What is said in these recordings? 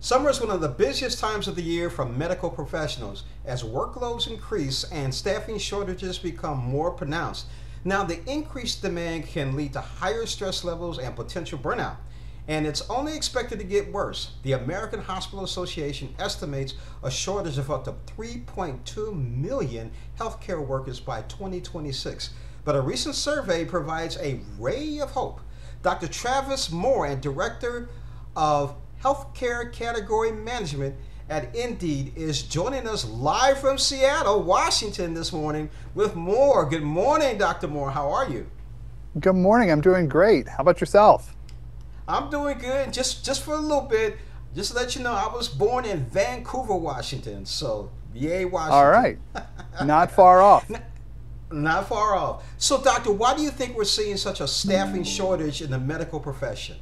Summer is one of the busiest times of the year for medical professionals as workloads increase and staffing shortages become more pronounced. Now, the increased demand can lead to higher stress levels and potential burnout, and it's only expected to get worse. The American Hospital Association estimates a shortage of up to 3.2 million healthcare workers by 2026. But a recent survey provides a ray of hope. Dr. Travis Moore, and Director of Healthcare Category Management at Indeed, is joining us live from Seattle, Washington this morning with more. Good morning, Dr. Moore. How are you? Good morning. I'm doing great. How about yourself? I'm doing good. Just for a little bit, just to let you know, I was born in Vancouver, Washington. So, yay, Washington. All right. Not far off. Not far off. So, doctor, why do you think we're seeing such a staffing shortage in the medical profession?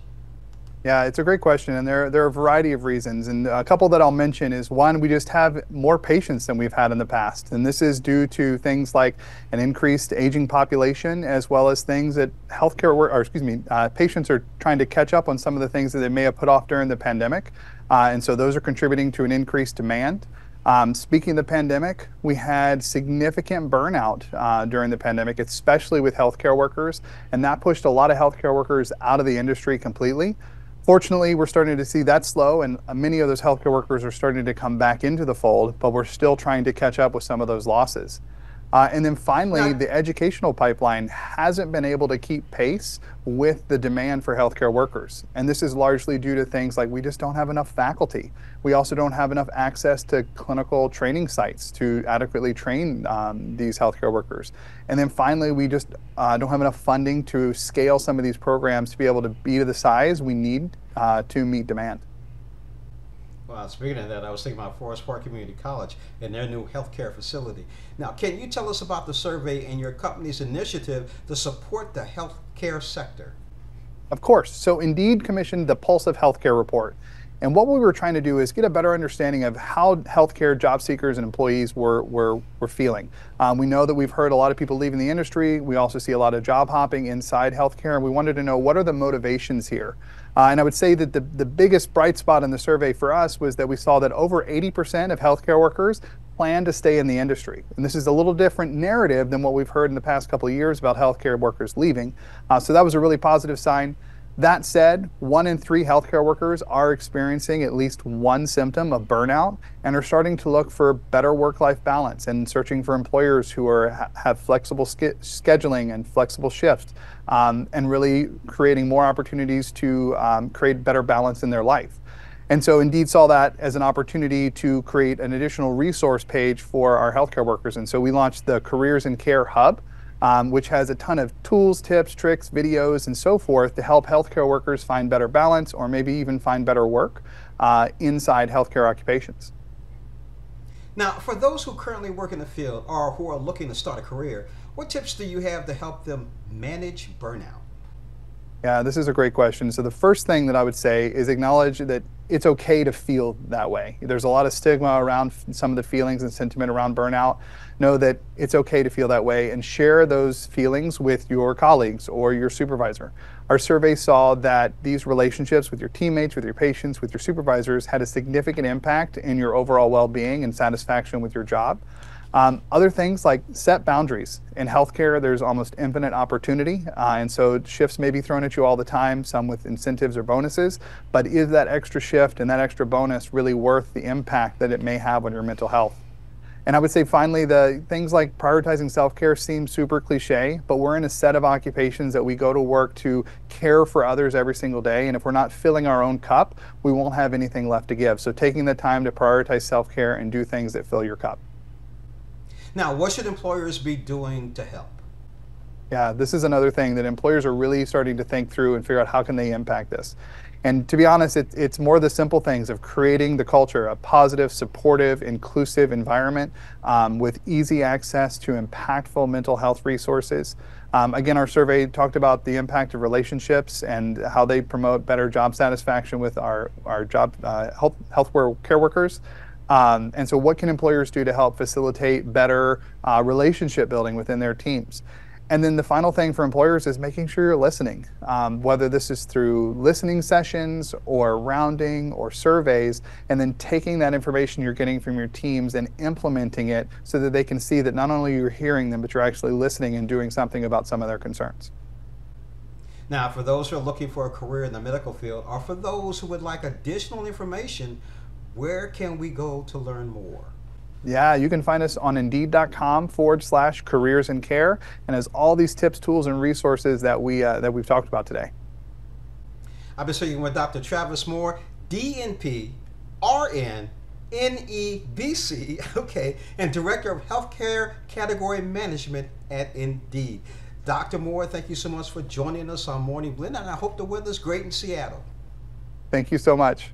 Yeah, it's a great question, and there are a variety of reasons. And a couple that I'll mention is, one, we just have more patients than we've had in the past. And this is due to things like an increased aging population, as well as things that patients are trying to catch up on some of the things that they may have put off during the pandemic. And so those are contributing to an increased demand. Speaking of the pandemic, we had significant burnout during the pandemic, especially with healthcare workers, and that pushed a lot of healthcare workers out of the industry completely. Fortunately, we're starting to see that slow, and many of those healthcare workers are starting to come back into the fold, but we're still trying to catch up with some of those losses. And then finally, the educational pipeline hasn't been able to keep pace with the demand for healthcare workers. And this is largely due to things like we just don't have enough faculty. We also don't have enough access to clinical training sites to adequately train these healthcare workers. And then finally, we just don't have enough funding to scale some of these programs to be able to be to the size we need to meet demand. Well, speaking of that, I was thinking about Forest Park Community College and their new healthcare facility. Now, can you tell us about the survey and your company's initiative to support the healthcare sector? Of course. So Indeed commissioned the Pulse of Healthcare report. And what we were trying to do is get a better understanding of how healthcare job seekers and employees were feeling. We know that we've heard a lot of people leaving the industry. We also see a lot of job hopping inside healthcare, and we wanted to know, what are the motivations here? And I would say that the biggest bright spot in the survey for us was that we saw that over 80% of healthcare workers plan to stay in the industry. And this is a little different narrative than what we've heard in the past couple of years about healthcare workers leaving. So that was a really positive sign. That said, 1 in 3 healthcare workers are experiencing at least one symptom of burnout and are starting to look for better work-life balance and searching for employers who have flexible scheduling and flexible shifts, and really creating more opportunities to create better balance in their life. And so Indeed saw that as an opportunity to create an additional resource page for our healthcare workers. And so we launched the Careers in Care Hub, which has a ton of tools, tips, tricks, videos, and so forth to help healthcare workers find better balance or maybe even find better work inside healthcare occupations. Now, for those who currently work in the field or who are looking to start a career, what tips do you have to help them manage burnout? Yeah, this is a great question. So the first thing that I would say is acknowledge that it's okay to feel that way. There's a lot of stigma around some of the feelings and sentiment around burnout. Know that it's okay to feel that way and share those feelings with your colleagues or your supervisor. Our survey saw that these relationships with your teammates, with your patients, with your supervisors had a significant impact in your overall well-being and satisfaction with your job. Other things like set boundaries. In healthcare, there's almost infinite opportunity, and so shifts may be thrown at you all the time, some with incentives or bonuses, but is that extra shift and that extra bonus really worth the impact that it may have on your mental health? And I would say finally, the things like prioritizing self-care seem super cliche, but we're in a set of occupations that we go to work to care for others every single day, and if we're not filling our own cup, we won't have anything left to give. So taking the time to prioritize self-care and do things that fill your cup. Now, what should employers be doing to help? Yeah, this is another thing that employers are really starting to think through and figure out how can they impact this. And to be honest, it's more the simple things of creating the culture, a positive, supportive, inclusive environment with easy access to impactful mental health resources. Again, our survey talked about the impact of relationships and how they promote better job satisfaction with our health care workers. And so what can employers do to help facilitate better relationship building within their teams? And then the final thing for employers is making sure you're listening, whether this is through listening sessions or rounding or surveys, and then taking that information you're getting from your teams and implementing it so that they can see that not only you're hearing them, but you're actually listening and doing something about some of their concerns. Now, for those who are looking for a career in the medical field, or for those who would like additional information, where can we go to learn more? Yeah, you can find us on Indeed.com/careers in care, and has all these tips, tools, and resources that we've talked about today. I've been speaking with Dr. Travis Moore, DNP, RN, NEBC, okay, and Director of Healthcare Category Management at Indeed. Dr. Moore, thank you so much for joining us on Morning Blend, and I hope the weather's great in Seattle. Thank you so much.